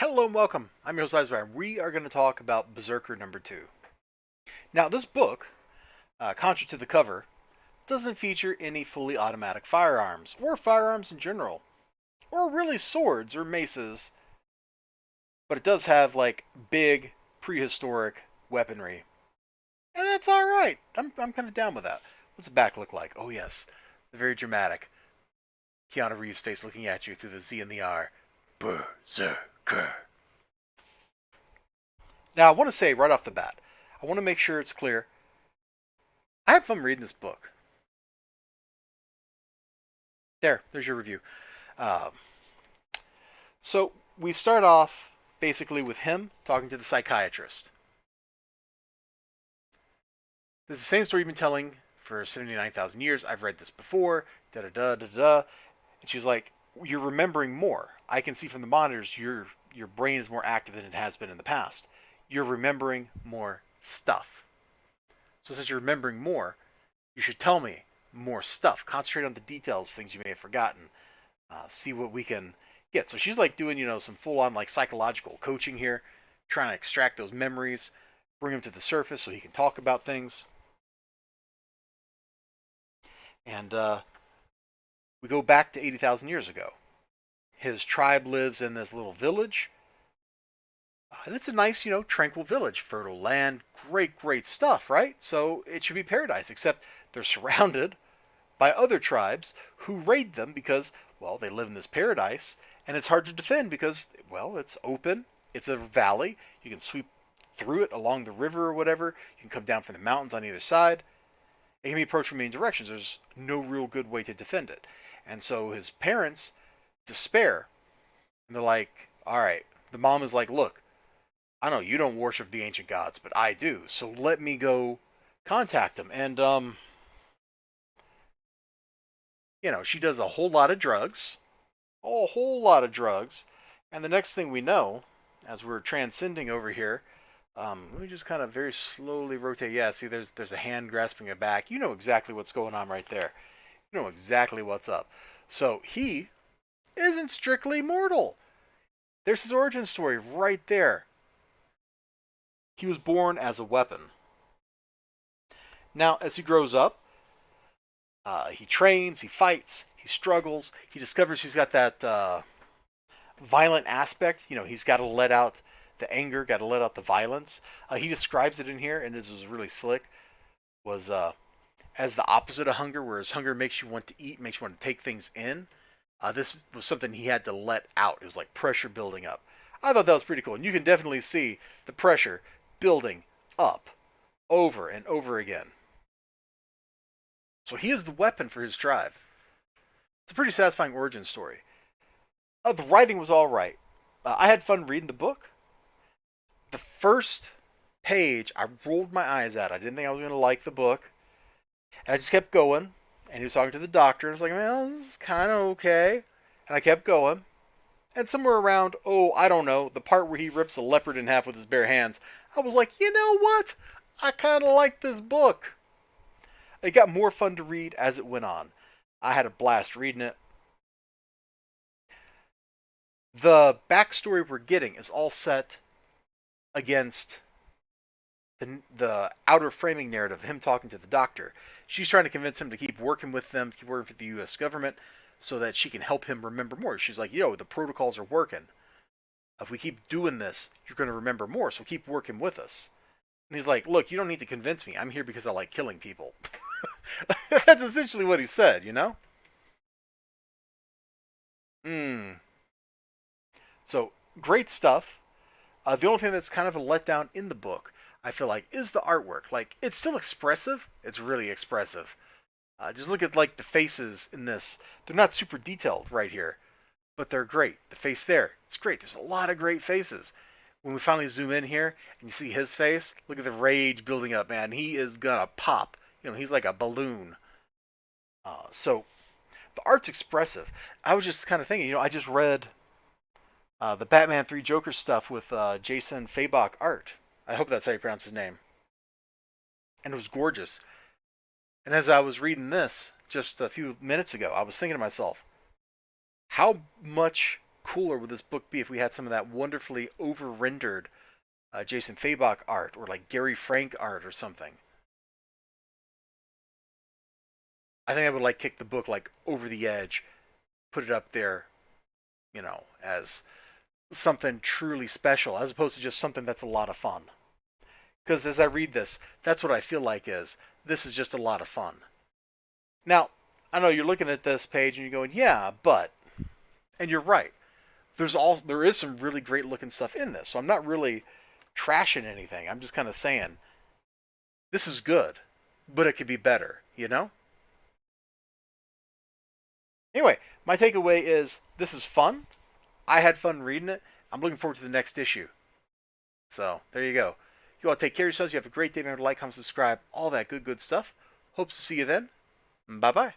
Hello and welcome. I'm your host Elizibar. We are going to talk about Berserker number 2. Now, this book, contrary to the cover, doesn't feature any fully automatic firearms, or firearms in general, or really swords or maces, but it does have, like, big, prehistoric weaponry. And that's alright. I'm kind of down with that. What's the back look like? Oh, yes. The very dramatic Keanu Reeves face looking at you through the Z and the R. Berserker. Now, I want to say right off the bat, I want to make sure it's clear. I have fun reading this book. There's your review. Um, so we start off basically with him talking to the psychiatrist. This is the same story you've been telling for 79,000 years. I've read this before. Da da da da da. And she's like, "You're remembering more. I can see from the monitors your brain is more active than it has been in the past. You're remembering more stuff. So since you're remembering more, you should tell me more stuff. Concentrate on the details, things you may have forgotten. See what we can get." So she's like doing, some full-on like psychological coaching here, trying to extract those memories, bring them to the surface so he can talk about things. And we go back to 80,000 years ago. His tribe lives in this little village. And it's a nice, tranquil village, fertile land, great, great stuff, right? So it should be paradise, except they're surrounded by other tribes who raid them because, well, they live in this paradise, and it's hard to defend because, well, it's open, it's a valley, you can sweep through it along the river or whatever, you can come down from the mountains on either side. It can be approached from many directions. There's no real good way to defend it. And so his parents despair, and they're like, all right, the mom is like, look, I know you don't worship the ancient gods, but I do. So let me go contact them. And she does a whole lot of drugs, a whole lot of drugs. And the next thing we know, as we're transcending over here, let me just kind of very slowly rotate. Yeah, see, there's a hand grasping a back. You know exactly what's going on right there. You know exactly what's up. So he isn't strictly mortal. There's his origin story right there. He was born as a weapon. Now, as he grows up, he trains, he fights, he struggles. He discovers he's got that violent aspect. He's got to let out the anger, got to let out the violence. He describes it in here, and this was really slick. Was as the opposite of hunger, whereas hunger makes you want to eat, makes you want to take things in. This was something he had to let out. It was like pressure building up. I thought that was pretty cool, and you can definitely see the pressure building up over and over again. So he is the weapon for his tribe. It's a pretty satisfying origin story. The writing was all right. I had fun reading the book. The first page, I rolled my eyes at. I didn't think I was going to like the book. And I just kept going. And he was talking to the doctor. And I was like, well, this is kind of okay. And I kept going. And somewhere around, I don't know, the part where he rips a leopard in half with his bare hands, I was like, you know what? I kind of like this book. It got more fun to read as it went on. I had a blast reading it. The backstory we're getting is all set against the outer framing narrative of him talking to the doctor. She's trying to convince him to keep working with them, to keep working for the U.S. government, so that she can help him remember more. She's like, the protocols are working. If we keep doing this, you're going to remember more, so keep working with us. And he's like, look, you don't need to convince me. I'm here because I like killing people. That's essentially what he said, So, great stuff. The only thing that's kind of a letdown in the book, I feel like, is the artwork. Like, it's still expressive. It's really expressive. Just look at, like, the faces in this. They're not super detailed right here, but they're great. The face there, it's great. There's a lot of great faces. When we finally zoom in here and you see his face, look at the rage building up, man. He is gonna pop. He's like a balloon. So the art's expressive. I was just kind of thinking, I just read the Batman 3 Joker stuff with Jason Fabok art. I hope that's how you pronounce his name. And it was gorgeous. And as I was reading this just a few minutes ago, I was thinking to myself, how much cooler would this book be if we had some of that wonderfully over-rendered Jason Fabok art, or like Gary Frank art or something. I think I would like kick the book like over the edge, put it up there, as something truly special, as opposed to just something that's a lot of fun. Because as I read this, that's what I feel like is this is just a lot of fun. Now, I know you're looking at this page and you're going, yeah, but, and you're right. There is some really great looking stuff in this, so I'm not really trashing anything. I'm just kind of saying this is good, but it could be better, you know? Anyway, my takeaway is this is fun. I had fun reading it. I'm looking forward to the next issue. So, there you go. You all take care of yourselves. You have a great day. Remember to like, comment, subscribe, all that good stuff. Hope to see you then. Bye-bye.